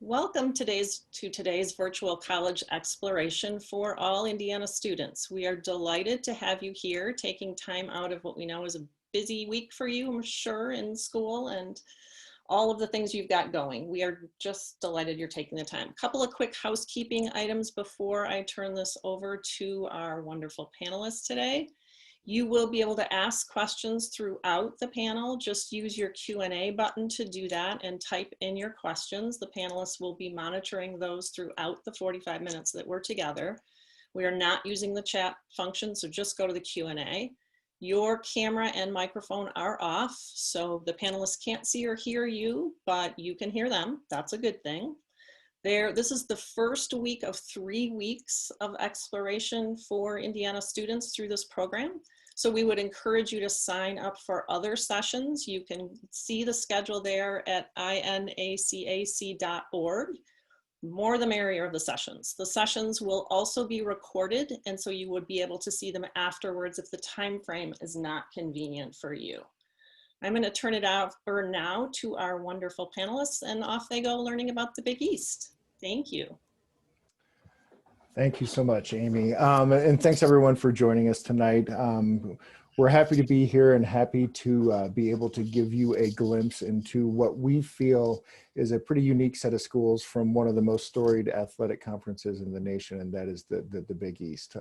Welcome to today's virtual college exploration for all Indiana students. We are delighted to have you here, taking time out of what we know is a busy week for you, I'm sure, in school and all of the things you've got going. We are just delighted you're taking the time. A couple of quick housekeeping items before I turn this over to our wonderful panelists today. You will be able to ask questions throughout the panel. Just use your Q&A button to do that and type in your questions. The panelists will be monitoring those throughout the 45 minutes that we're together. We are not using the chat function, so just go to the Q&A. Your camera and microphone are off, so the panelists can't see or hear you, but you can hear them. That's a good thing. This is the first week of 3 weeks of exploration for Indiana students through this program. So we would encourage you to sign up for other sessions. You can see the schedule there at inacac.org. More the merrier of the sessions. The sessions will also be recorded, and so you would be able to see them afterwards if the time frame is not convenient for you. I'm going to turn it over now to our wonderful panelists, and off they go learning about the Big East. Thank you. Thank you so much, Amy. And thanks everyone for joining us tonight. We're happy to be here and happy to be able to give you a glimpse into what we feel is a pretty unique set of schools from one of the most storied athletic conferences in the nation, and that is the Big East.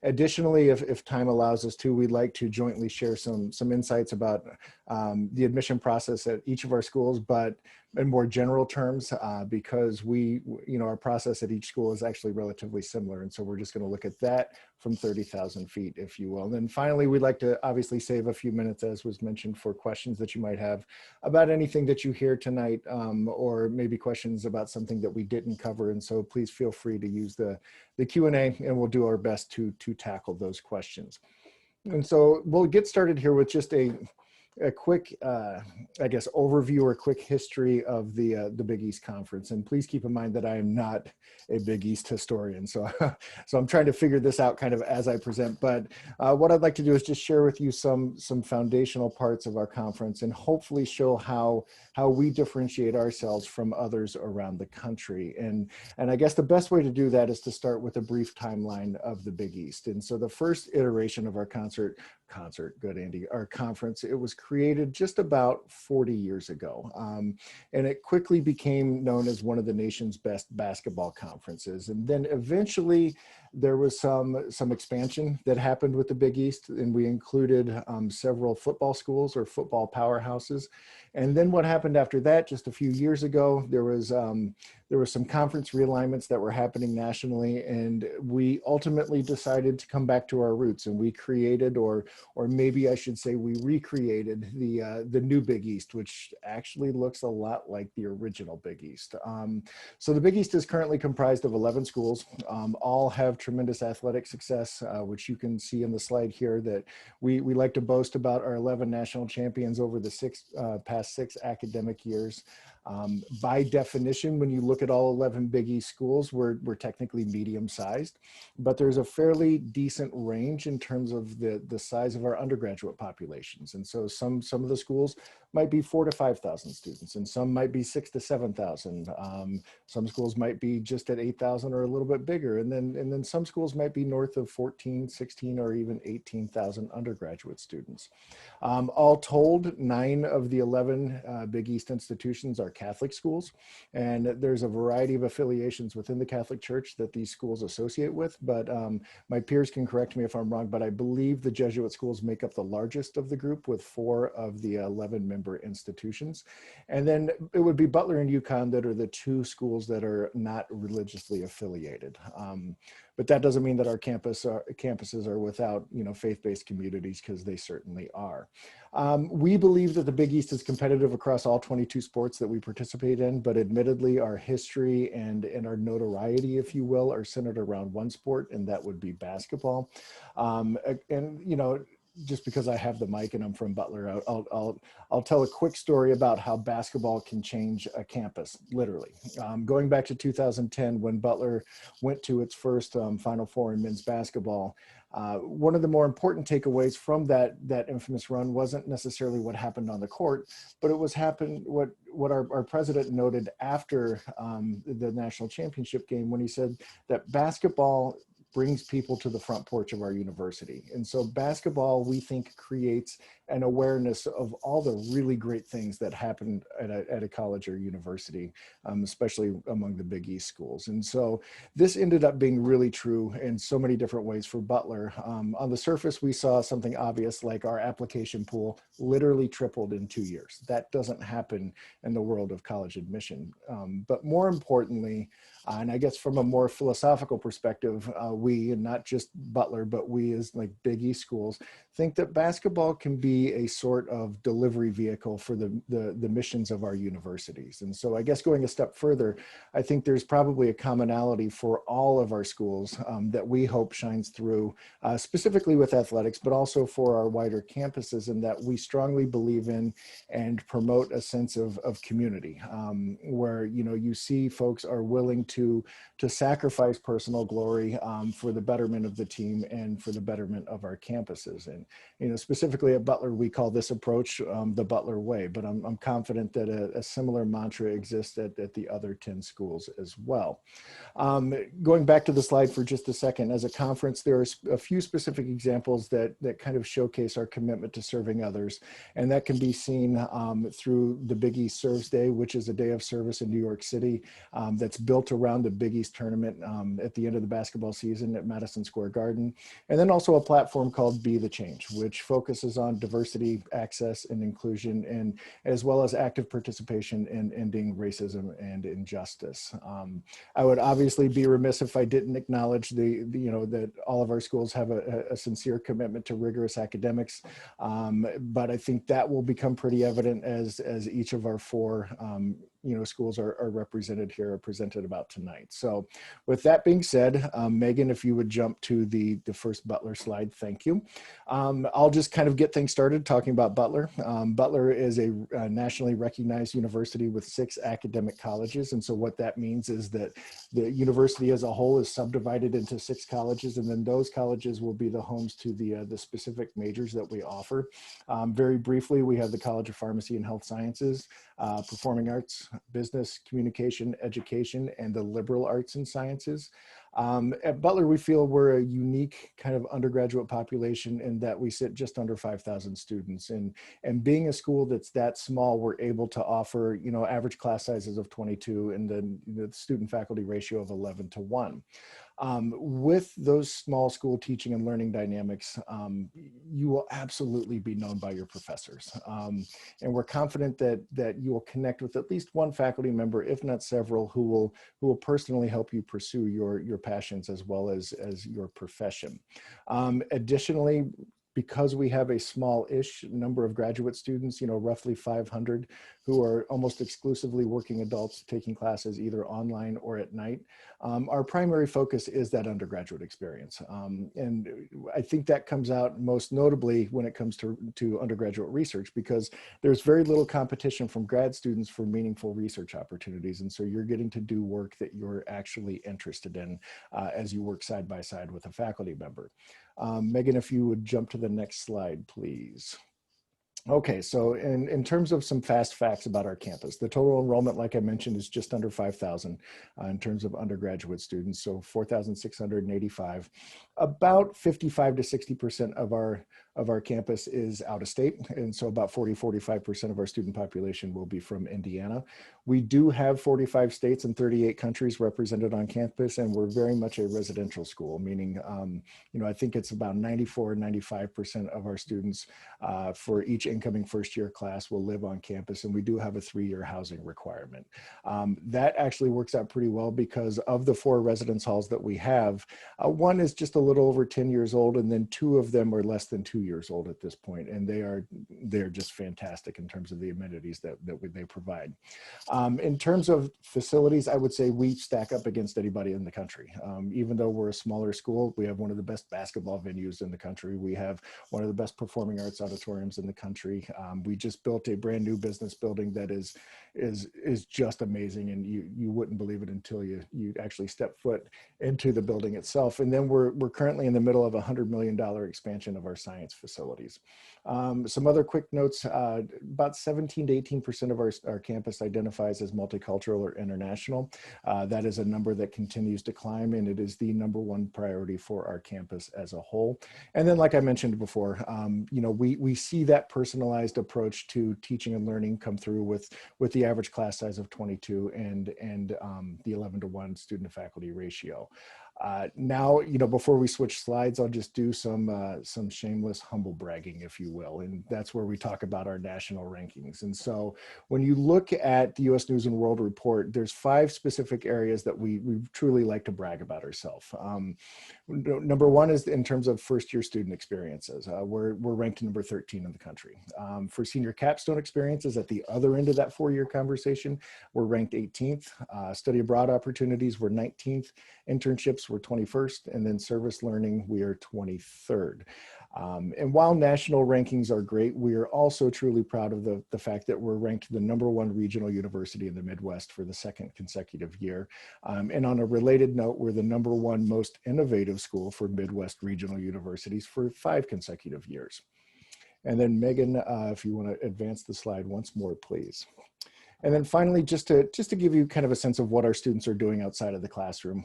Additionally, if time allows us to, we'd like to jointly share some insights about the admission process at each of our schools, but in more general terms, because our process at each school is actually relatively similar. And so we're just going to look at that from 30,000 feet, if you will. And then finally, we'd like to obviously save a few minutes, as was mentioned, for questions that you might have about anything that you hear tonight, or maybe questions about something that we didn't cover. And so please feel free to use the Q&A, and we'll do our best to tackle those questions. And so we'll get started here with just a quick, I guess, overview or quick history of the Big East Conference. And please keep in mind that I am not a Big East historian. So, so I'm trying to figure this out kind of as I present. But what I'd like to do is just share with you some foundational parts of our conference and hopefully show how we differentiate ourselves from others around the country. And I guess the best way to do that is to start with a brief timeline of the Big East. And so the first iteration of our our conference, it was created just about 40 years ago. And it quickly became known as one of the nation's best basketball conferences. And then eventually there was some expansion that happened with the Big East, and we included several football schools or football powerhouses. And then what happened after that, just a few years ago, there was some conference realignments that were happening nationally, and we ultimately decided to come back to our roots, and we created, or maybe I should say we recreated the new Big East, which actually looks a lot like the original Big East. So the Big East is currently comprised of 11 schools. All have tremendous athletic success, which you can see in the slide here, that we like to boast about our 11 national champions over the past 6 academic years. By definition, when you look at all 11 Big East schools, we're technically medium-sized, but there's a fairly decent range in terms of the size of our undergraduate populations. And so some of the schools might be 4,000 to 5,000 students, and some might be 6,000 to 7,000. Some schools might be just at 8,000 or a little bit bigger, and then some schools might be north of 14, 16, or even 18,000 undergraduate students. All told, 9 of the 11 Big East institutions are Catholic schools, and there's a variety of affiliations within the Catholic Church that these schools associate with, but my peers can correct me if I'm wrong, but I believe the Jesuit schools make up the largest of the group, with 4 of the 11 member institutions. And then it would be Butler and UConn that are the 2 schools that are not religiously affiliated. But that doesn't mean that our campuses are without, faith-based communities, because they certainly are. We believe that the Big East is competitive across all 22 sports that we participate in, but admittedly our history and our notoriety, if you will, are centered around one sport, and that would be basketball. just because I have the mic and I'm from Butler, I'll tell a quick story about how basketball can change a campus, literally. Going back to 2010, when Butler went to its first Final Four in men's basketball, one of the more important takeaways from that infamous run wasn't necessarily what happened on the court, but it was what our president noted after the national championship game, when he said that basketball brings people to the front porch of our university. And so basketball, we think, creates an awareness of all the really great things that happen at a college or university, especially among the Big East schools. And so this ended up being really true in so many different ways for Butler. On the surface, we saw something obvious, like our application pool literally tripled in 2 years. That doesn't happen in the world of college admission. But more importantly, and I guess from a more philosophical perspective, we, and not just Butler, but we as like Big East schools, think that basketball can be a sort of delivery vehicle for the missions of our universities. And so I guess going a step further, I think there's probably a commonality for all of our schools that we hope shines through, specifically with athletics, but also for our wider campuses, and that we strongly believe in and promote a sense of community, where, you know, you see folks are willing to sacrifice personal glory for the betterment of the team and for the betterment of our campuses. And, you know, specifically at Butler, we call this approach the Butler way, but I'm confident that a similar mantra exists at the other 10 schools as well. Going back to the slide for just a second, as a conference, there are a few specific examples that kind of showcase our commitment to serving others. And that can be seen through the Big East Serves Day, which is a day of service in New York City that's built around the Big East tournament at the end of the basketball season at Madison Square Garden. And then also a platform called Be the Change, which focuses on diversity, access, and inclusion, and as well as active participation in ending racism and injustice. I would obviously be remiss if I didn't acknowledge you know, that all of our schools have a sincere commitment to rigorous academics, but I think that will become pretty evident as each of our four you know, schools are represented here, are presented about tonight. So with that being said, Megan, if you would jump to the first Butler slide, thank you. I'll just kind of get things started talking about Butler. Butler is a nationally recognized university with 6 academic colleges. And so what that means is that the university as a whole is subdivided into 6 colleges, and then those colleges will be the homes to the specific majors that we offer. Very briefly, we have the College of Pharmacy and Health Sciences, Performing Arts, Business, Communication, Education, and the Liberal Arts and Sciences. At Butler, we feel we're a unique kind of undergraduate population in that we sit just under 5,000 students. And being a school that's that small, we're able to offer, you know, average class sizes of 22 and the student faculty ratio of 11:1. With those small school teaching and learning dynamics, you will absolutely be known by your professors. And we're confident that you will connect with at least one faculty member, if not several, who will personally help you pursue your passions as well as your profession. Additionally, because we have a small-ish number of graduate students, you know, roughly 500, who are almost exclusively working adults taking classes either online or at night, our primary focus is that undergraduate experience. And I think that comes out most notably when it comes to undergraduate research, because there's very little competition from grad students for meaningful research opportunities. And so you're getting to do work that you're actually interested in as you work side by side with a faculty member. Megan, if you would jump to the next slide, please. Okay, so in terms of some fast facts about our campus, the total enrollment, like I mentioned, is just under 5,000 in terms of undergraduate students, so 4,685. About 55 to 60% of our campus is out of state, and so about 45% of our student population will be from Indiana. We do have 45 states and 38 countries represented on campus, and we're very much a residential school, meaning, you know, I think it's about 94, 95% of our students for each incoming first-year class will live on campus, and we do have a 3-year housing requirement. That actually works out pretty well because of the 4 residence halls that we have, one is just a little over 10 years old, and then 2 of them are less than 2 years old at this point, and they're just fantastic in terms of the amenities that they provide. In terms of facilities, I would say we stack up against anybody in the country. Even though we're a smaller school, we have one of the best basketball venues in the country. We have one of the best performing arts auditoriums in the country. We just built a brand new business building that is just amazing, and you wouldn't believe it until you actually step foot into the building itself. And then we're currently in the middle of a $100 million expansion of our science facilities. Some other quick notes, about 17 to 18% of our campus identifies as multicultural or international. That is a number that continues to climb, and it is the #1 priority for our campus as a whole. And then, like I mentioned before, we see that personalized approach to teaching and learning come through with the average class size of 22 and the 11-to-1 student to faculty ratio. Now, before we switch slides, I'll just do some shameless humble bragging, if you will, and that's where we talk about our national rankings. And so when you look at the U.S. News and World Report, there's 5 specific areas that we truly like to brag about ourselves. #1 is in terms of first-year student experiences. We're ranked number 13 in the country. For senior capstone experiences at the other end of that 4-year conversation, we're ranked 18th. Study abroad opportunities, we're 19th. Internships, we're 21st. And then service learning, we are 23rd. And while national rankings are great, we are also truly proud of the fact that we're ranked the #1 regional university in the Midwest for the 2nd consecutive year. And on a related note, we're the #1 most innovative school for Midwest regional universities for 5 consecutive years. And then Megan, if you want to advance the slide once more, please. And then finally, just to give you kind of a sense of what our students are doing outside of the classroom,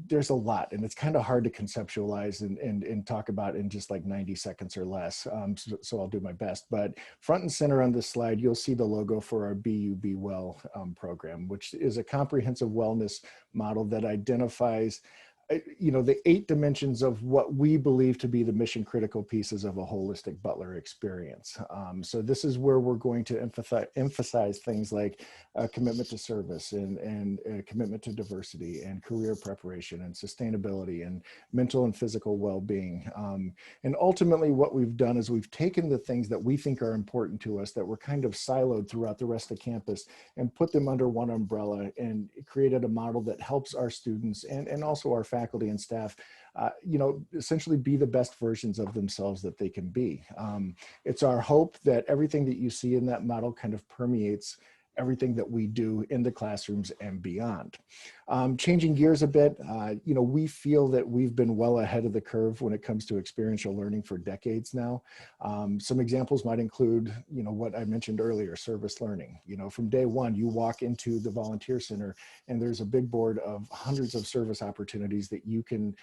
there's a lot, and it's kind of hard to conceptualize and talk about in just like 90 seconds or less. So I'll do my best. But front and center on this slide, you'll see the logo for our Be Well program, which is a comprehensive wellness model that identifies the 8 dimensions of what we believe to be the mission critical pieces of a holistic Butler experience. So this is where we're going to emphasize things like a commitment to service and a commitment to diversity and career preparation and sustainability and mental and physical well-being. And ultimately what we've done is we've taken the things that we think are important to us that were kind of siloed throughout the rest of campus and put them under one umbrella and created a model that helps our students and also our faculty and staff, essentially be the best versions of themselves that they can be. It's our hope that everything that you see in that model kind of permeates everything that we do in the classrooms and beyond. Changing gears a bit, we feel that we've been well ahead of the curve when it comes to experiential learning for decades now. Some examples might include, what I mentioned earlier, service learning. From day one, you walk into the volunteer center and there's a big board of hundreds of service opportunities that you can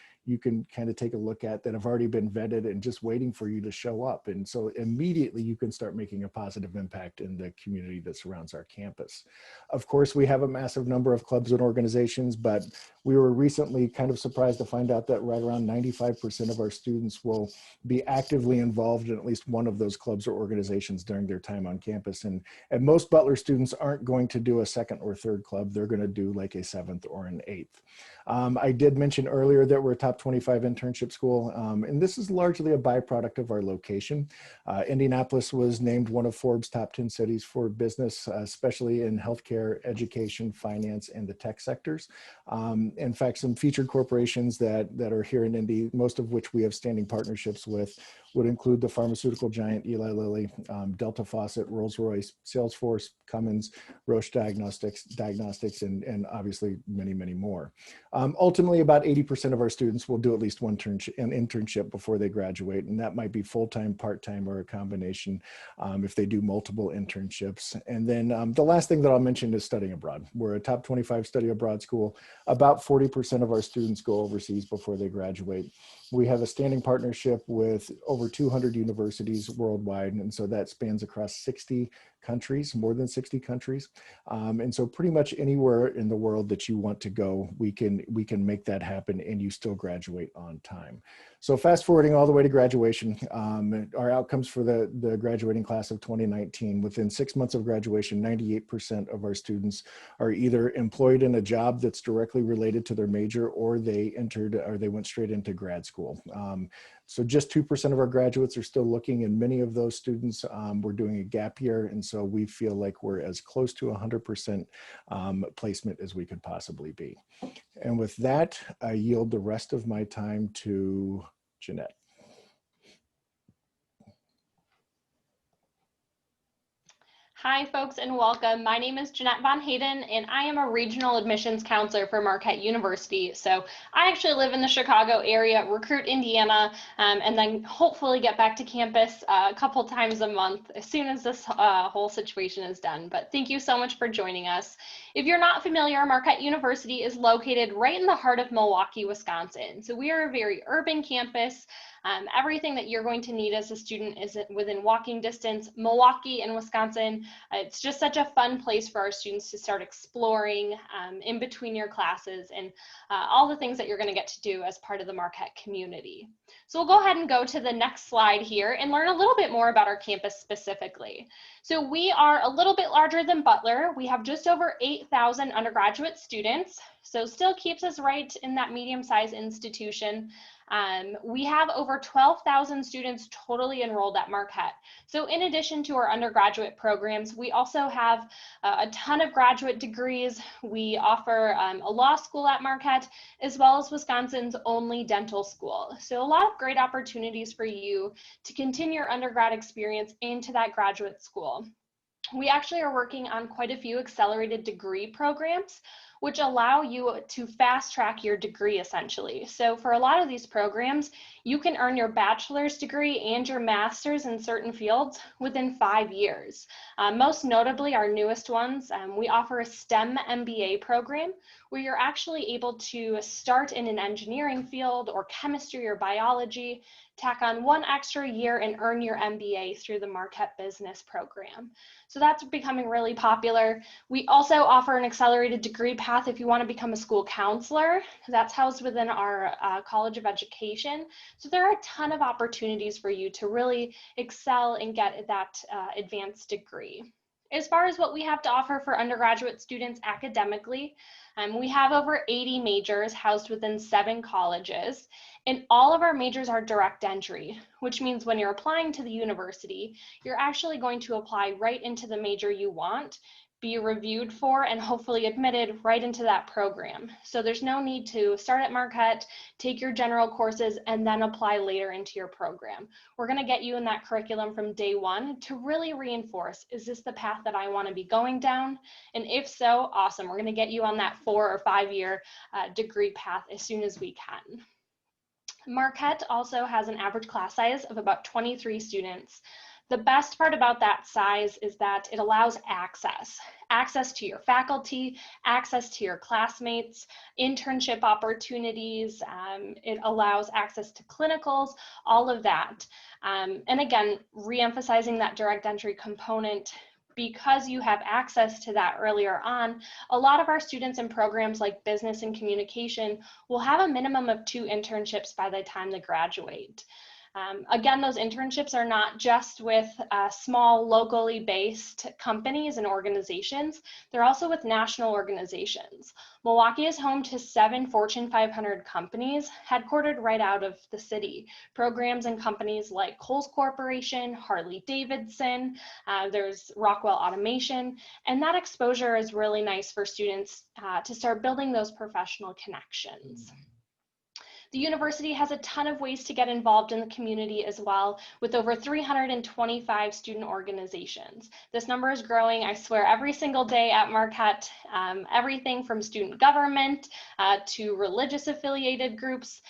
kind of take a look at that have already been vetted and just waiting for you to show up. And so immediately you can start making a positive impact in the community that surrounds our campus. Of course, we have a massive number of clubs and organizations, but we were recently kind of surprised to find out that right around 95% of our students will be actively involved in at least one of those clubs or organizations during their time on campus. And most Butler students aren't going to do a 2nd or 3rd club. They're going to do like a 7th or an 8th. I did mention earlier that we're a top 25 internship school, and this is largely a byproduct of our location. Indianapolis was named one of Forbes' top 10 cities for business, especially in healthcare, education, finance, and the tech sectors. In fact, some featured corporations that are here in Indy, most of which we have standing partnerships with, would include the pharmaceutical giant Eli Lilly, Delta Faucet, Rolls-Royce, Salesforce, Cummins, Roche Diagnostics, and obviously many, many more. Ultimately, about 80% of our students will do at least one internship before they graduate, and that might be full-time, part-time, or a combination if they do multiple internships. And then the last thing that I'll mention is studying abroad. We're a top 25 study abroad school. About 40% of our students go overseas before they graduate. We have a standing partnership with over 200 universities worldwide, and so that spans across 60 countries, more than 60 countries. And so pretty much anywhere in the world that you want to go, we can make that happen and you still graduate on time. So fast forwarding all the way to graduation, our outcomes for the graduating class of 2019, within 6 months of graduation, 98% of our students are either employed in a job that's directly related to their major, or they went straight into grad school. So just 2% of our graduates are still looking, and many of those students were doing a gap year. And so we feel like we're as close to 100% placement as we could possibly be. And with that, I yield the rest of my time to Jeanette. Hi, folks, and welcome. My name is Jeanette Von Hayden, and I am a regional admissions counselor for Marquette University. So I actually live in the Chicago area, recruit Indiana, and then hopefully get back to campus a couple times a month as soon as this whole situation is done. But thank you so much for joining us. If you're not familiar, Marquette University is located right in the heart of Milwaukee, Wisconsin. So we are a very urban campus. Everything that you're going to need as a student is within walking distance. Milwaukee and Wisconsin, it's just such a fun place for our students to start exploring in between your classes and all the things that you're going to get to do as part of the Marquette community. So we'll go ahead and go to the next slide here and learn a little bit more about our campus specifically. So we are a little bit larger than Butler. We have just over 8,000 undergraduate students, so still keeps us right in that medium-sized institution. We have over 12,000 students totally enrolled at Marquette. So in addition to our undergraduate programs, we also have a ton of graduate degrees. We offer a law school at Marquette, as well as Wisconsin's only dental school. So a lot of great opportunities for you to continue your undergrad experience into that graduate school. We actually are working on quite a few accelerated degree programs, which allow you to fast track your degree essentially. So for a lot of these programs, you can earn your bachelor's degree and your master's in certain fields within 5 years. Most notably, our newest ones, we offer a STEM MBA program where you're actually able to start in an engineering field or chemistry or biology, tack on 1 extra year and earn your MBA through the Marquette Business Program. So that's becoming really popular. We also offer an accelerated degree path if you want to become a school counselor. That's housed within our College of Education. So there are a ton of opportunities for you to really excel and get that advanced degree. As far as what we have to offer for undergraduate students academically, we have over 80 majors housed within 7 colleges, and all of our majors are direct entry, which means when you're applying to the university, you're actually going to apply right into the major you want, be reviewed for, and hopefully admitted right into that program. So there's no need to start at Marquette, take your general courses, and then apply later into your program. We're going to get you in that curriculum from day one to really reinforce, is this the path that I want to be going down? And if so, awesome. We're going to get you on that 4 or 5 year degree path as soon as we can. Marquette also has an average class size of about 23 students. The best part about that size is that it allows access to your faculty, access to your classmates, internship opportunities. It allows access to clinicals, all of that. And again, reemphasizing that direct entry component, because you have access to that earlier on, a lot of our students in programs like business and communication will have a minimum of 2 internships by the time they graduate. Again, those internships are not just with small locally based companies and organizations, they're also with national organizations. Milwaukee is home to 7 Fortune 500 companies headquartered right out of the city. Programs and companies like Kohl's Corporation, Harley-Davidson, there's Rockwell Automation, and that exposure is really nice for students to start building those professional connections. The university has a ton of ways to get involved in the community as well, with over 325 student organizations. This number is growing, I swear, every single day at Marquette. Everything from student government to religious affiliated groups.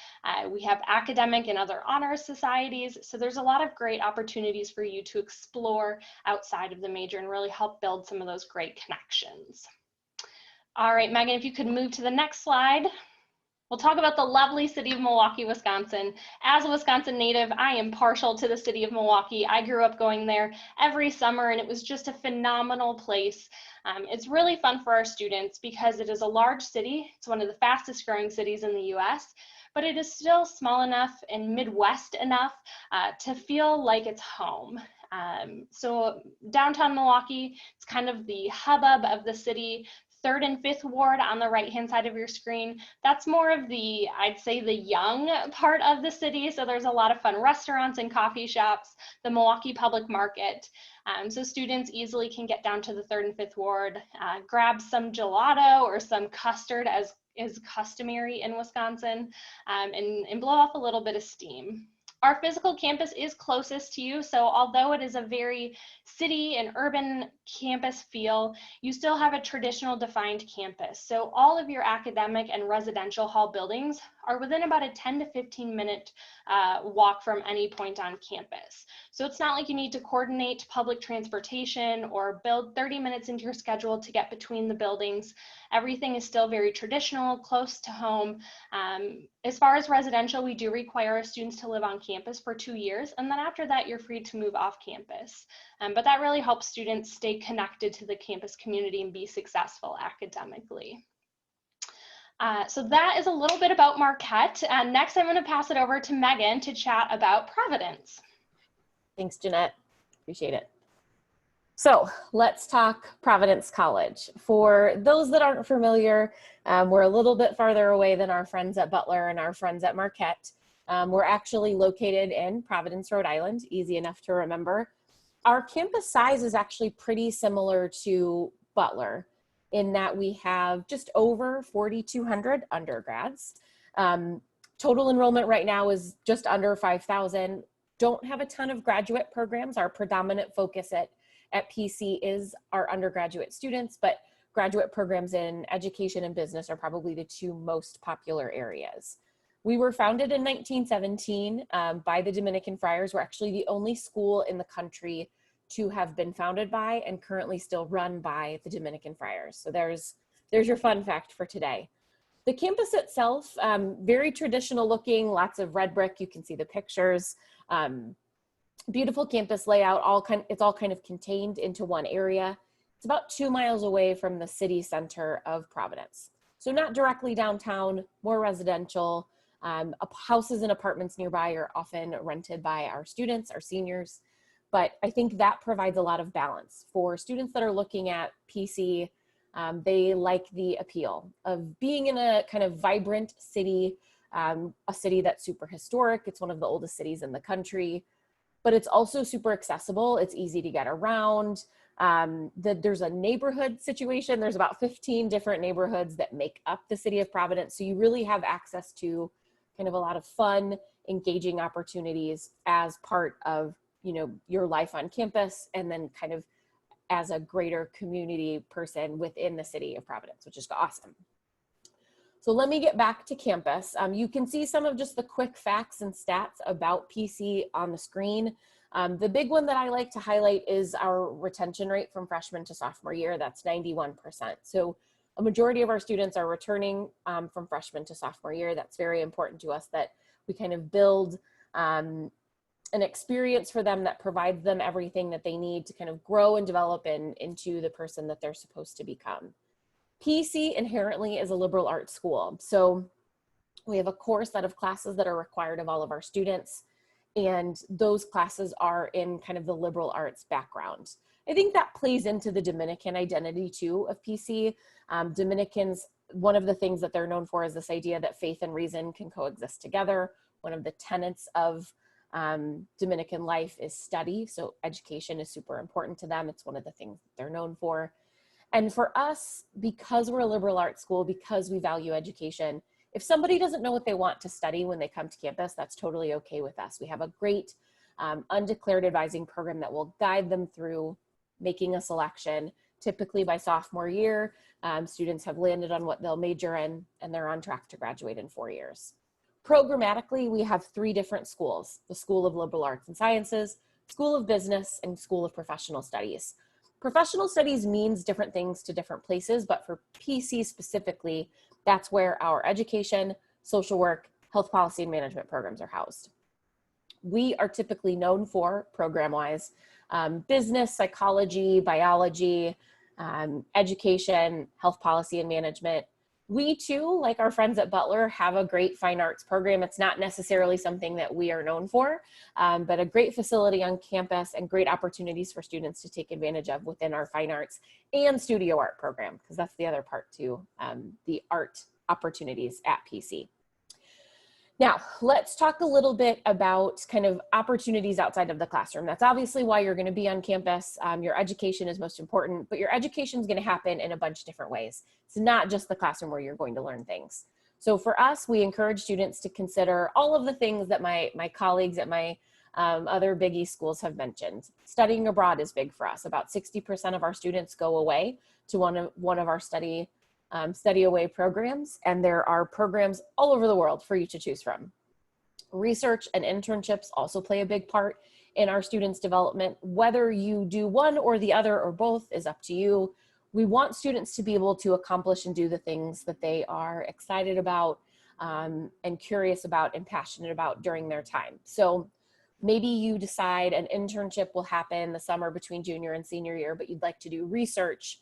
We have academic and other honor societies. So there's a lot of great opportunities for you to explore outside of the major and really help build some of those great connections. All right, Megan, if you could move to the next slide. We'll talk about the lovely city of Milwaukee, Wisconsin. As a Wisconsin native, I am partial to the city of Milwaukee. I grew up going there every summer, and it was just a phenomenal place. It's really fun for our students because it is a large city. It's one of the fastest growing cities in the US, but it is still small enough and Midwest enough to feel like it's home. So downtown Milwaukee, it's kind of the hubbub of the city. 3rd and 5th Ward on the right-hand side of your screen. That's more of the, I'd say, the young part of the city. So there's a lot of fun restaurants and coffee shops, the Milwaukee Public Market. So students easily can get down to the 3rd and 5th Ward, grab some gelato or some custard, as is customary in Wisconsin, and blow off a little bit of steam. Our physical campus is closest to you, so although it is a very city and urban campus feel, you still have a traditional defined campus. So all of your academic and residential hall buildings are within about a 10 to 15 minute walk from any point on campus. So it's not like you need to coordinate public transportation or build 30 minutes into your schedule to get between the buildings. Everything is still very traditional, close to home. As far as residential, we do require our students to live on campus for 2 years, and then after that, you're free to move off campus. But that really helps students stay connected to the campus community and be successful academically. So that is a little bit about Marquette. Next, I'm going to pass it over to Megan to chat about Providence. Thanks, Jeanette. Appreciate it. So let's talk Providence College. For those that aren't familiar, we're a little bit farther away than our friends at Butler and our friends at Marquette. We're actually located in Providence, Rhode Island, easy enough to remember. Our campus size is actually pretty similar to Butler in that we have just over 4,200 undergrads. Total enrollment right now is just under 5,000. Don't have a ton of graduate programs. Our predominant focus at PC is our undergraduate students, but graduate programs in education and business are probably the 2 most popular areas. We were founded in 1917 by the Dominican Friars. We're actually the only school in the country to have been founded by and currently still run by the Dominican Friars. So there's your fun fact for today. The campus itself, very traditional looking, lots of red brick. You can see the pictures. Beautiful campus layout. It's all kind of contained into one area. It's about 2 miles away from the city center of Providence. So not directly downtown, more residential. Houses and apartments nearby are often rented by our students, our seniors. But I think that provides a lot of balance for students that are looking at PC. They like the appeal of being in a kind of vibrant city, a city that's super historic. It's one of the oldest cities in the country, but it's also super accessible. It's easy to get around. There's a neighborhood situation. There's about 15 different neighborhoods that make up the city of Providence. So you really have access to kind of a lot of fun, engaging opportunities as part of your life on campus, and then kind of as a greater community person within the city of Providence, which is awesome. So let me get back to campus. You can see some of just the quick facts and stats about PC on the screen. The big one that I like to highlight is our retention rate from freshman to sophomore year. That's 91%. So a majority of our students are returning from freshman to sophomore year. That's very important to us, that we kind of build an experience for them that provides them everything that they need to kind of grow and develop into the person that they're supposed to become. PC inherently is a liberal arts school. So we have a core set of classes that are required of all of our students, and those classes are in kind of the liberal arts background. I think that plays into the Dominican identity too of PC. Dominicans, one of the things that they're known for is this idea that faith and reason can coexist together. One of the tenets of Dominican life is study. So education is super important to them. It's one of the things that they're known for. And for us, because we're a liberal arts school, because we value education, if somebody doesn't know what they want to study when they come to campus, that's totally okay with us. We have a great undeclared advising program that will guide them through making a selection. Typically by sophomore year, students have landed on what they'll major in, and they're on track to graduate in 4 years. Programmatically, we have 3 different schools: the School of Liberal Arts and Sciences, School of Business, and School of Professional Studies. Professional studies means different things to different places, but for PC specifically, that's where our education, social work, health policy, and management programs are housed. We are typically known for, program-wise, business, psychology, biology, education, health policy, and management. We too, like our friends at Butler, have a great fine arts program. It's not necessarily something that we are known for, but a great facility on campus and great opportunities for students to take advantage of within our fine arts and studio art program, because that's the other part too, the art opportunities at PC. Now, let's talk a little bit about kind of opportunities outside of the classroom. That's obviously why you're going to be on campus. Your education is most important, but your education is going to happen in a bunch of different ways. It's not just the classroom where you're going to learn things. So for us, we encourage students to consider all of the things that my colleagues at my other biggie schools have mentioned. Studying abroad is big for us. About 60% of our students go away to one of our study away programs, and there are programs all over the world for you to choose from. Research and internships also play a big part in our students' development. Whether you do one or the other or both is up to you. We want students to be able to accomplish and do the things that they are excited about and curious about and passionate about during their time. So maybe you decide an internship will happen the summer between junior and senior year, but you'd like to do research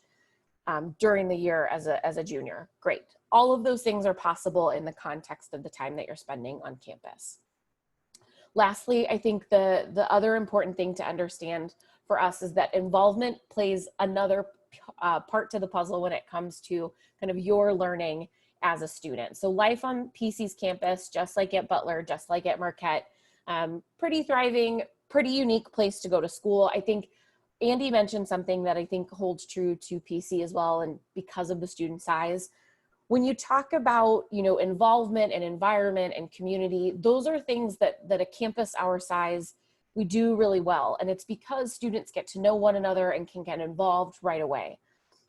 during the year as a junior. Great. All of those things are possible in the context of the time that you're spending on campus. Lastly, I think the other important thing to understand for us is that involvement plays another part to the puzzle when it comes to kind of your learning as a student. So life on PC's campus, just like at Butler, just like at Marquette, pretty thriving, pretty unique place to go to school. I think Andy mentioned something that I think holds true to PC as well, and because of the student size. When you talk about, involvement and environment and community, those are things that a campus our size, we do really well. And it's because students get to know one another and can get involved right away.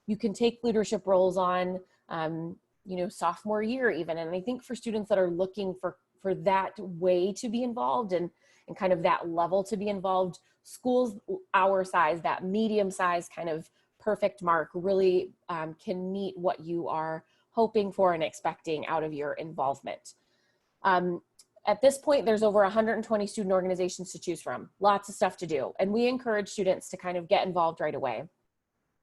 You can take leadership roles on, sophomore year even. And I think for students that are looking for that way to be involved and kind of that level to be involved, schools our size, that medium size kind of perfect mark, really can meet what you are hoping for and expecting out of your involvement. At this point, there's over 120 student organizations to choose from, lots of stuff to do. And we encourage students to kind of get involved right away.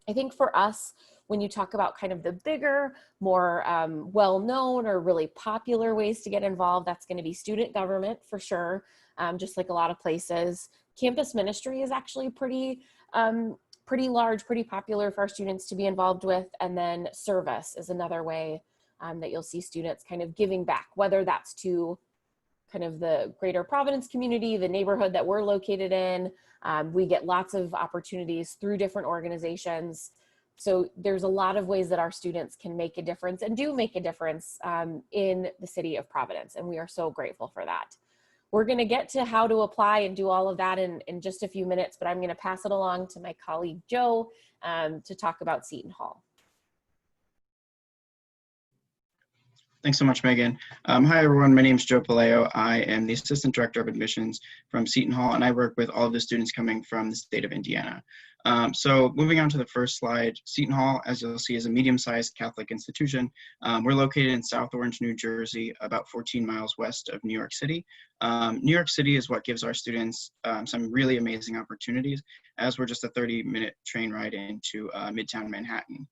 I think for us, when you talk about kind of the bigger, more well-known or really popular ways to get involved, that's going to be student government for sure, just like a lot of places. Campus ministry is actually pretty large, pretty popular for our students to be involved with. And then service is another way that you'll see students kind of giving back, whether that's to kind of the greater Providence community, the neighborhood that we're located in. We get lots of opportunities through different organizations. So there's a lot of ways that our students can make a difference and do make a difference in the city of Providence. And we are so grateful for that. We're going to get to how to apply and do all of that in just a few minutes, but I'm going to pass it along to my colleague, Joe, to talk about Seton Hall. Thanks so much, Megan. Hi, everyone. My name is Joe Paleo. I am the Assistant Director of Admissions from Seton Hall, and I work with all of the students coming from the state of Indiana. So moving on to the first slide, Seton Hall, as you'll see, is a medium-sized Catholic institution. We're located in South Orange, New Jersey, about 14 miles west of New York City. New York City is what gives our students some really amazing opportunities, as we're just a 30-minute train ride into Midtown Manhattan.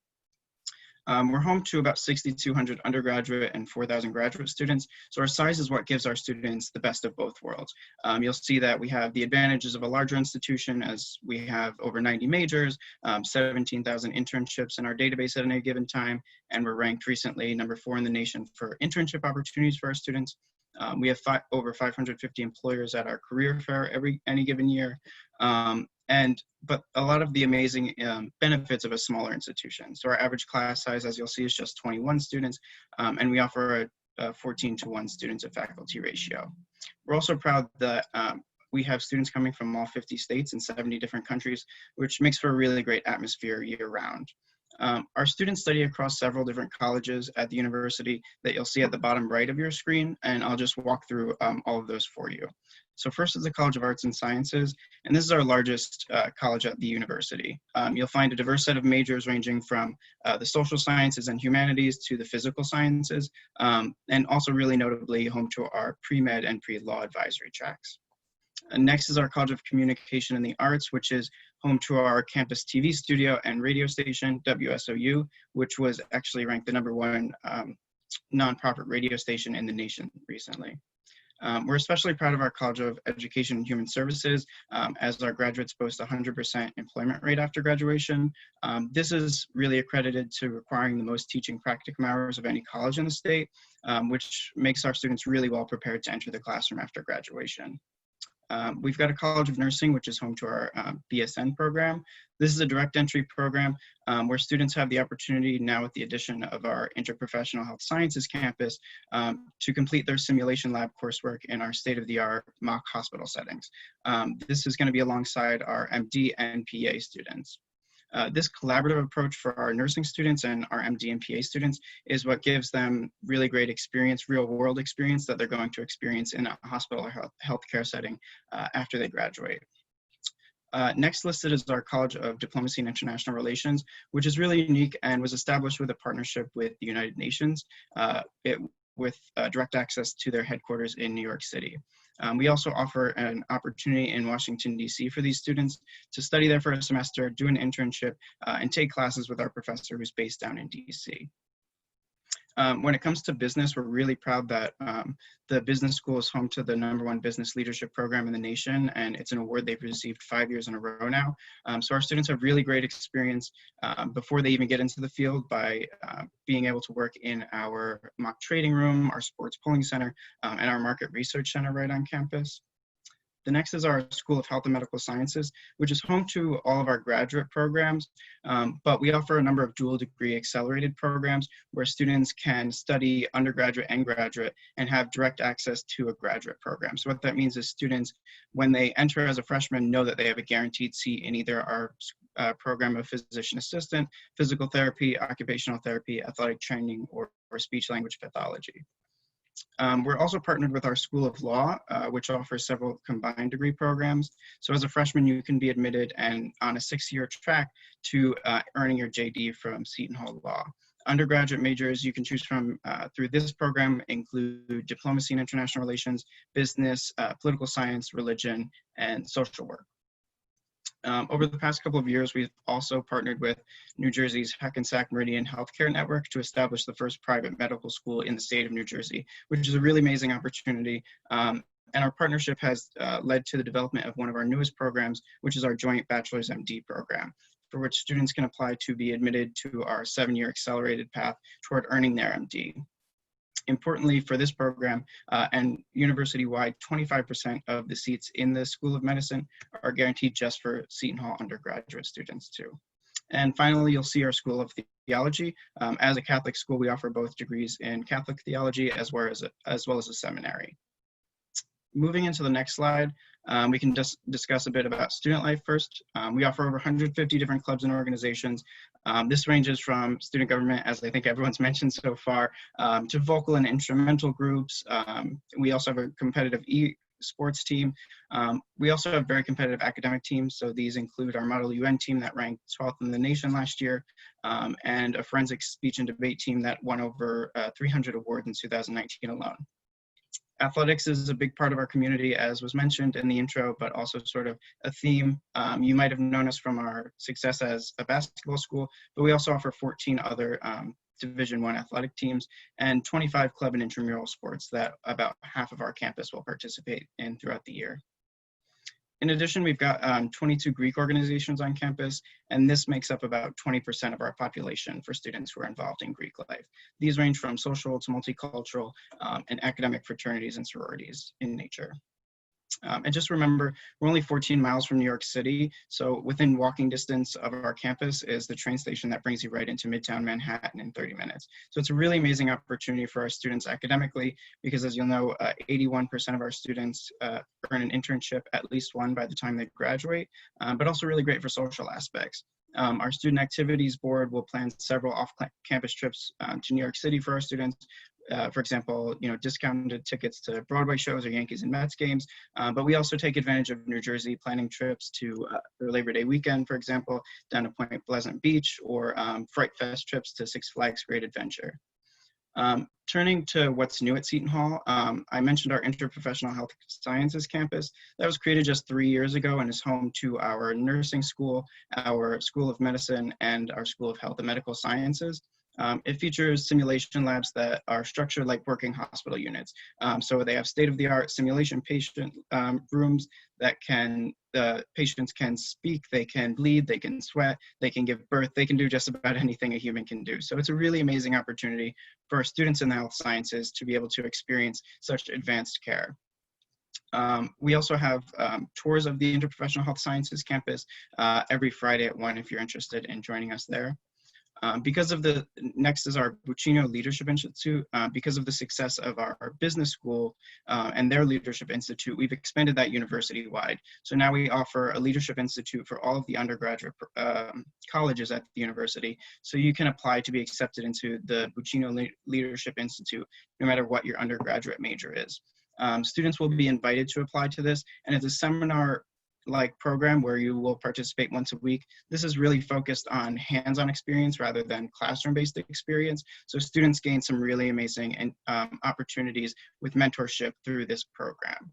We're home to about 6,200 undergraduate and 4,000 graduate students. So our size is what gives our students the best of both worlds. You'll see that we have the advantages of a larger institution, as we have over 90 majors, 17,000 internships in our database at any given time, and we're ranked recently #4 in the nation for internship opportunities for our students. We have over 550 employers at our career fair any given year. But a lot of the amazing benefits of a smaller institution. So our average class size, as you'll see, is just 21 students, and we offer a 14-to-1 student to faculty ratio. We're also proud that we have students coming from all 50 states and 70 different countries, which makes for a really great atmosphere year round. Our students study across several different colleges at the university that you'll see at the bottom right of your screen, and I'll just walk through all of those for you. So first is the College of Arts and Sciences, and this is our largest college at the university. You'll find a diverse set of majors ranging from the social sciences and humanities to the physical sciences, and also really notably home to our pre-med and pre-law advisory tracks. Next is our College of Communication and the Arts, which is home to our campus TV studio and radio station, WSOU, which was actually ranked the #1 nonprofit radio station in the nation recently. We're especially proud of our College of Education and Human Services, as our graduates boast 100% employment rate after graduation. This is really accredited to requiring the most teaching practicum hours of any college in the state, which makes our students really well prepared to enter the classroom after graduation. We've got a College of Nursing, which is home to our BSN program. This is a direct entry program where students have the opportunity now with the addition of our Interprofessional Health Sciences campus to complete their simulation lab coursework in our state-of-the-art mock hospital settings. This is going to be alongside our MD and PA students. This collaborative approach for our nursing students and our MD and PA students is what gives them really great experience, real world experience that they're going to experience in a hospital or healthcare setting after they graduate. Next listed is our College of Diplomacy and International Relations, which is really unique and was established with a partnership with the United Nations with direct access to their headquarters in New York City. We also offer an opportunity in Washington, D.C. for these students to study there for a semester, do an internship, and take classes with our professor who's based down in D.C. When it comes to business, we're really proud that the business school is home to the #1 business leadership program in the nation, and it's an award they've received 5 years in a row now. So our students have really great experience before they even get into the field by being able to work in our mock trading room, our sports polling center, and our market research center right on campus. The next is our School of Health and Medical Sciences, which is home to all of our graduate programs, but we offer a number of dual degree accelerated programs where students can study undergraduate and graduate and have direct access to a graduate program. So what that means is students, when they enter as a freshman, know that they have a guaranteed seat in either our program of physician assistant, physical therapy, occupational therapy, athletic training, or speech language pathology. We're also partnered with our School of Law, which offers several combined degree programs. So as a freshman, you can be admitted and on a 6-year track to earning your JD from Seton Hall Law. Undergraduate majors you can choose from through this program include diplomacy and international relations, business, political science, religion, and social work. Over the past couple of years, we've also partnered with New Jersey's Hackensack Meridian Healthcare Network to establish the first private medical school in the state of New Jersey, which is a really amazing opportunity. And our partnership has led to the development of one of our newest programs, which is our joint Bachelor's MD program, for which students can apply to be admitted to our 7-year accelerated path toward earning their MD. Importantly for this program and university-wide, 25% of the seats in the School of Medicine are guaranteed just for Seton Hall undergraduate students too. And finally, you'll see our School of Theology. As a Catholic school, we offer both degrees in Catholic theology as well as a seminary. Moving into the next slide, we can just discuss a bit about student life first. We offer over 150 different clubs and organizations. This ranges from student government, as I think everyone's mentioned so far, to vocal and instrumental groups. We also have a competitive sports team. We also have very competitive academic teams. So these include our Model UN team that ranked 12th in the nation last year, and a forensic speech and debate team that won over 300 awards in 2019 alone. Athletics is a big part of our community, as was mentioned in the intro, but also sort of a theme. You might have known us from our success as a basketball school, but we also offer 14 other Division I athletic teams and 25 club and intramural sports that about half of our campus will participate in throughout the year. In addition, we've got 22 Greek organizations on campus, and this makes up about 20% of our population for students who are involved in Greek life. These range from social to multicultural and academic fraternities and sororities in nature. And just remember, we're only 14 miles from New York City, so within walking distance of our campus is the train station that brings you right into Midtown Manhattan in 30 minutes. So it's a really amazing opportunity for our students academically, because as you'll know, 81% of our students earn an internship, at least one, by the time they graduate, but also really great for social aspects. Our student activities board will plan several off-campus trips to New York City for our students. For example, discounted tickets to Broadway shows or Yankees and Mets games. But we also take advantage of New Jersey, planning trips to for Labor Day weekend, for example, down to Point Pleasant Beach, or Fright Fest trips to Six Flags Great Adventure. Turning to what's new at Seton Hall, I mentioned our interprofessional health sciences campus. That was created just 3 years ago and is home to our nursing school, our School of Medicine, and our School of Health and Medical Sciences. It features simulation labs that are structured like working hospital units. So they have state-of-the-art simulation patient rooms that the patients can speak, they can bleed, they can sweat, they can give birth, they can do just about anything a human can do. So it's a really amazing opportunity for students in the health sciences to be able to experience such advanced care. We also have tours of the Interprofessional Health Sciences campus every Friday at 1 if you're interested in joining us there. Next is our Buccino Leadership Institute. Because of the success of our business school and their Leadership Institute, we've expanded that university-wide. So now we offer a Leadership Institute for all of the undergraduate colleges at the university. So you can apply to be accepted into the Buccino Leadership Institute, no matter what your undergraduate major is. Students will be invited to apply to this, and it's a seminar-like program where you will participate once a week. This is really focused on hands-on experience rather than classroom-based experience. So students gain some really amazing opportunities with mentorship through this program.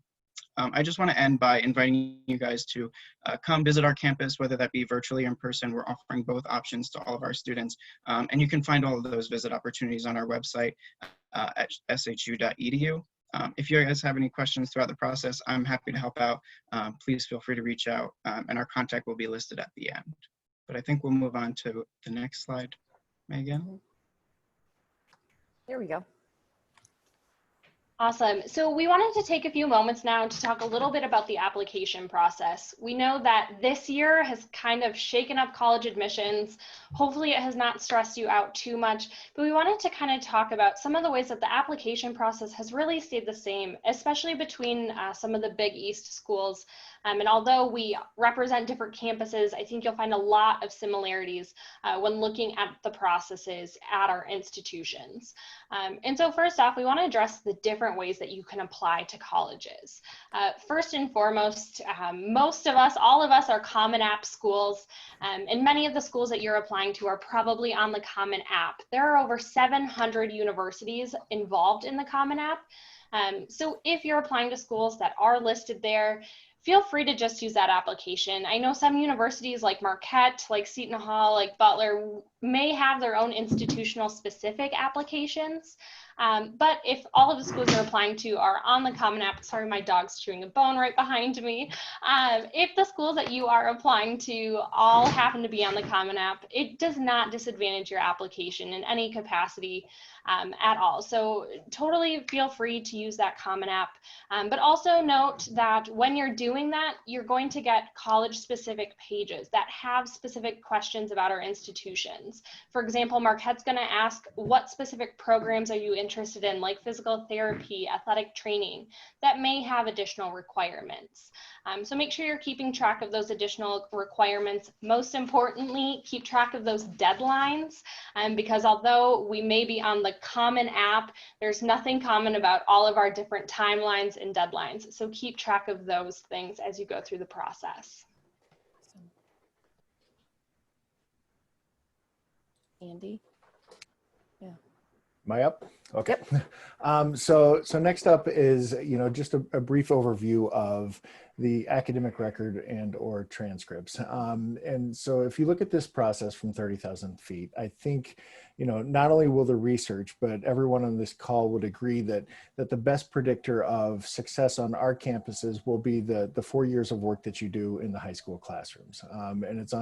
I just want to end by inviting you guys to come visit our campus, whether that be virtually or in person. We're offering both options to all of our students. And you can find all of those visit opportunities on our website at shu.edu. If you guys have any questions throughout the process, I'm happy to help out. Please feel free to reach out, and our contact will be listed at the end. But I think we'll move on to the next slide, Megan. There we go. Awesome. So we wanted to take a few moments now to talk a little bit about the application process. We know that this year has kind of shaken up college admissions. Hopefully it has not stressed you out too much, but we wanted to kind of talk about some of the ways that the application process has really stayed the same, especially between some of the Big East schools. And although we represent different campuses, I think you'll find a lot of similarities when looking at the processes at our institutions. And so first off, we want to address the different ways that you can apply to colleges. First and foremost, most of us, all of us are Common App schools, and many of the schools that you're applying to are probably on the Common App. There are over 700 universities involved in the Common App. So if you're applying to schools that are listed there, feel free to just use that application. I know some universities like Marquette, like Seton Hall, like Butler may have their own institutional specific applications. But if all of the schools you're applying to are on the Common App, sorry, my dog's chewing a bone right behind me. If the schools that you are applying to all happen to be on the Common App, it does not disadvantage your application in any capacity at all. So totally feel free to use that Common App. But also note that when you're doing that, you're going to get college-specific pages that have specific questions about our institutions. For example, Marquette's going to ask, what specific programs are you interested in, like physical therapy, athletic training, that may have additional requirements. So make sure you're keeping track of those additional requirements. Most importantly, keep track of those deadlines, because although we may be on the Common App, there's nothing common about all of our different timelines and deadlines. So keep track of those things as you go through the process. Andy? Yeah. Am I up? Okay. Yep. So next up is, just a brief overview of the academic record and or transcripts. And so if you look at this process from 30,000 feet, I think, not only will the research, but everyone on this call would agree that the best predictor of success on our campuses will be the 4 years of work that you do in the high school classrooms. And it's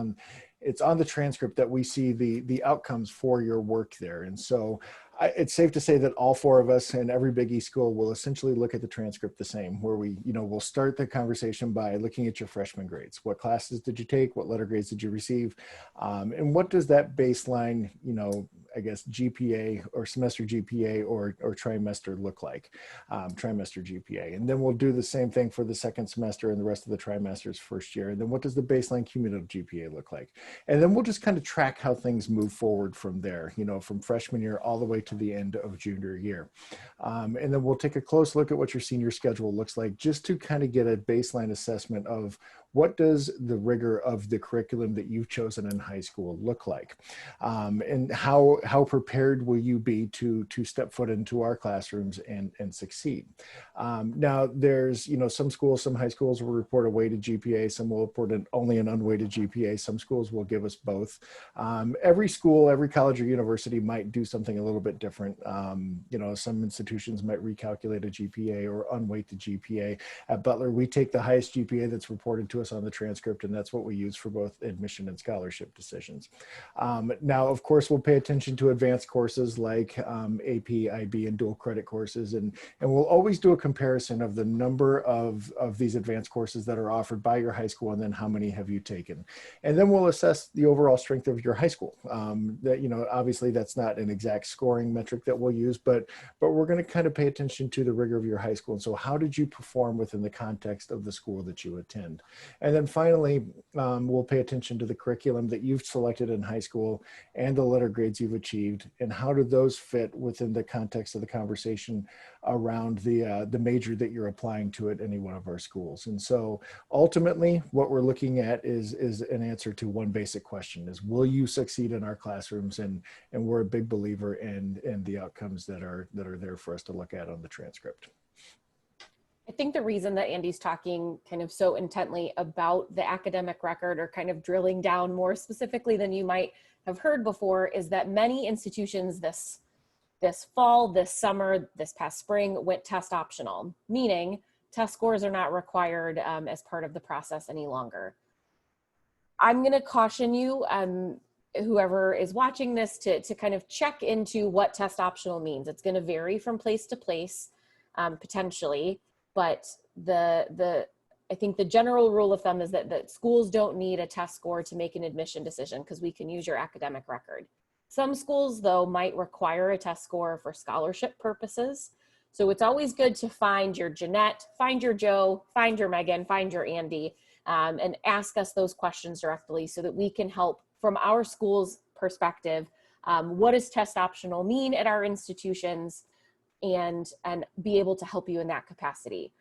on the transcript that we see the outcomes for your work there. And so it's safe to say that all four of us in every Big East school will essentially look at the transcript the same, where we'll start the conversation by looking at your freshman grades. What classes did you take? What letter grades did you receive? And what does that baseline, I guess, GPA or semester GPA or trimester look like, trimester GPA. And then we'll do the same thing for the second semester and the rest of the trimesters first year. And then what does the baseline cumulative GPA look like? And then we'll just kind of track how things move forward from there, you know, from freshman year all the way to the end of junior year. And then we'll take a close look at what your senior schedule looks like, just to kind of get a baseline assessment of what does the rigor of the curriculum that you've chosen in high school look like, and how prepared will you be to step foot into our classrooms and succeed. Now there's, you know, some schools, some high schools will report a weighted GPA, some will report only an unweighted GPA, some schools will give us both. Every school, every college or university might do something a little bit different. You know, some institutions might recalculate a GPA or unweight the GPA. At Butler, we take the highest GPA that's reported to us on the transcript, and that's what we use for both admission and scholarship decisions. Now, of course, we'll pay attention to advanced courses like AP, IB, and dual credit courses, and we'll always do a comparison of the number of these advanced courses that are offered by your high school, and then how many have you taken. And then we'll assess the overall strength of your high school. That, you know, obviously that's not an exact scoring metric that we'll use, but we're going to kind of pay attention to the rigor of your high school. And so how did you perform within the context of the school that you attend? And then finally, we'll pay attention to the curriculum that you've selected in high school and the letter grades you've achieved, and how do those fit within the context of the conversation around the major that you're applying to at any one of our schools. And so ultimately, what we're looking at is an answer to one basic question: is will you succeed in our classrooms? And we're a big believer in the outcomes that are there for us to look at on the transcript. I think the reason that Andy's talking kind of so intently about the academic record, or kind of drilling down more specifically than you might have heard before, is that many institutions this fall, this summer, this past spring went test optional, meaning test scores are not required as part of the process any longer. I'm going to caution you, whoever is watching this, to kind of check into what test optional means. It's going to vary from place to place, potentially. But I think the general rule of thumb is that schools don't need a test score to make an admission decision, because we can use your academic record. Some schools, though, might require a test score for scholarship purposes. So it's always good to find your Jeanette, find your Joe, find your Megan, find your Andy, and ask us those questions directly so that we can help from our school's perspective. What does test optional mean at our institutions? And be able to help you in that capacity.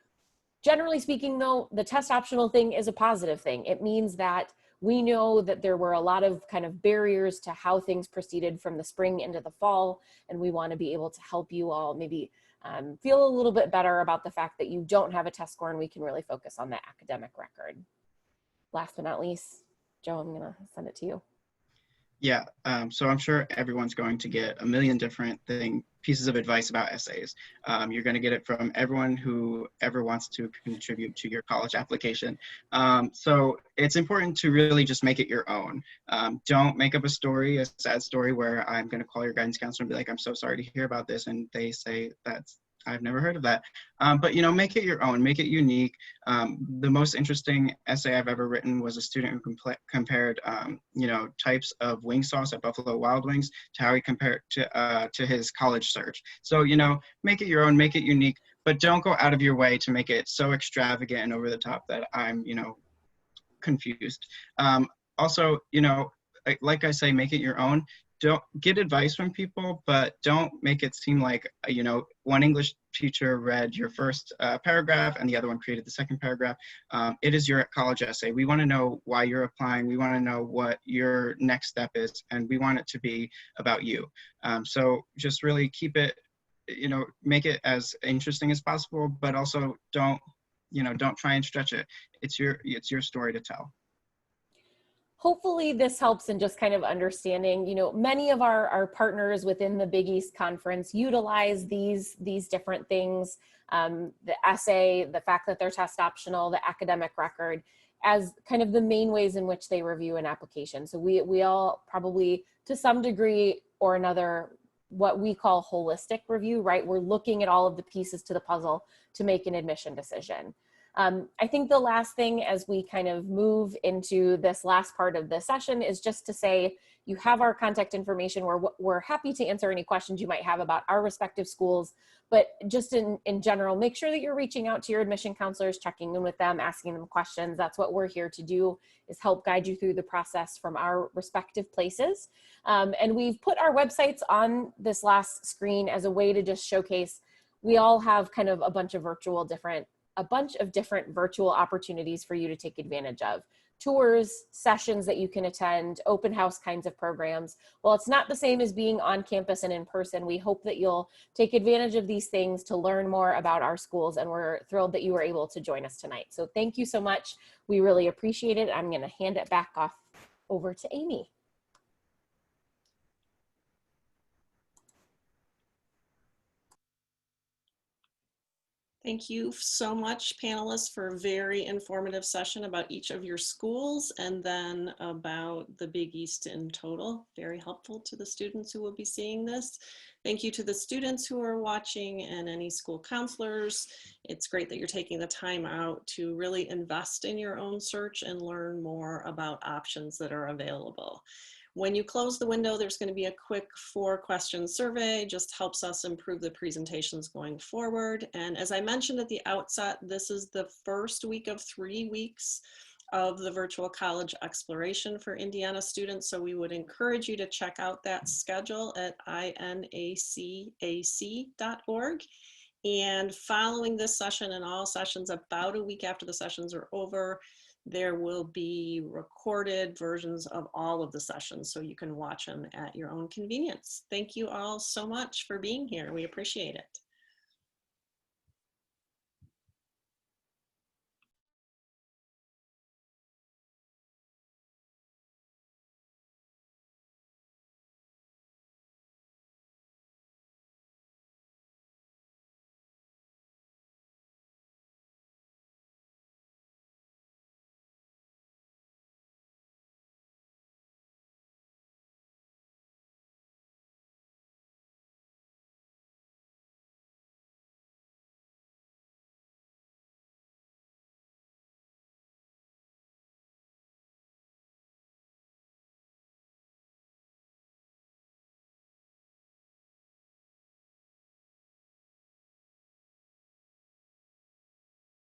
Generally speaking, though, the test optional thing is a positive thing. It means that we know that there were a lot of kind of barriers to how things proceeded from the spring into the fall, and we want to be able to help you all maybe feel a little bit better about the fact that you don't have a test score, and we can really focus on the academic record. Last but not least, Joe, I'm going to send it to you. Yeah, so I'm sure everyone's going to get a million different pieces of advice about essays. You're going to get it from everyone who ever wants to contribute to your college application. So it's important to really just make it your own. Don't make up a story, a sad story, where I'm going to call your guidance counselor and be like, I'm so sorry to hear about this. And they say, I've never heard of that. But, you know, make it your own, make it unique. The most interesting essay I've ever written was a student who compared, you know, types of wing sauce at Buffalo Wild Wings to how he compared to his college search. So, you know, make it your own, make it unique, but don't go out of your way to make it so extravagant and over the top that I'm, you know, confused. Also, you know, like I say, make it your own. Don't get advice from people, but don't make it seem like, you know, one English teacher read your first paragraph and the other one created the second paragraph. It is your college essay. We want to know why you're applying. We want to know what your next step is, and we want it to be about you. So just really keep it, you know, make it as interesting as possible, but also don't try and stretch it. It's your story to tell. Hopefully this helps in just kind of understanding, you know, many of our partners within the Big East Conference utilize these different things, the essay, the fact that they're test optional, the academic record, as kind of the main ways in which they review an application. So we all probably, to some degree or another, what we call holistic review, right? We're looking at all of the pieces to the puzzle to make an admission decision. I think the last thing as we kind of move into this last part of the session is just to say, You have our contact information. We're happy to answer any questions you might have about our respective schools, but just in general, make sure that you're reaching out to your admission counselors, checking in with them, asking them questions. That's what we're here to do, is help guide you through the process from our respective places. And we've put our websites on this last screen as a way to just showcase, we all have kind of a bunch of different virtual opportunities for you to take advantage of. Tours, sessions that you can attend, open house kinds of programs. Well, it's not the same as being on campus and in person. We hope that you'll take advantage of these things to learn more about our schools, and we're thrilled that you were able to join us tonight. So thank you so much. We really appreciate it. I'm going to hand it back off over to Amy. Thank you so much, panelists, for a very informative session about each of your schools and then about the Big East in total. Very helpful to the students who will be seeing this. Thank you to the students who are watching and any school counselors. It's great that you're taking the time out to really invest in your own search and learn more about options that are available. When you close the window, there's going to be a quick 4-question survey, just helps us improve the presentations going forward. And as I mentioned at the outset, this is the first week of 3 weeks of the virtual college exploration for Indiana students. So we would encourage you to check out that schedule at inacac.org. And following this session and all sessions, about a week after the sessions are over, there will be recorded versions of all of the sessions so you can watch them at your own convenience. Thank you all so much for being here. We appreciate it.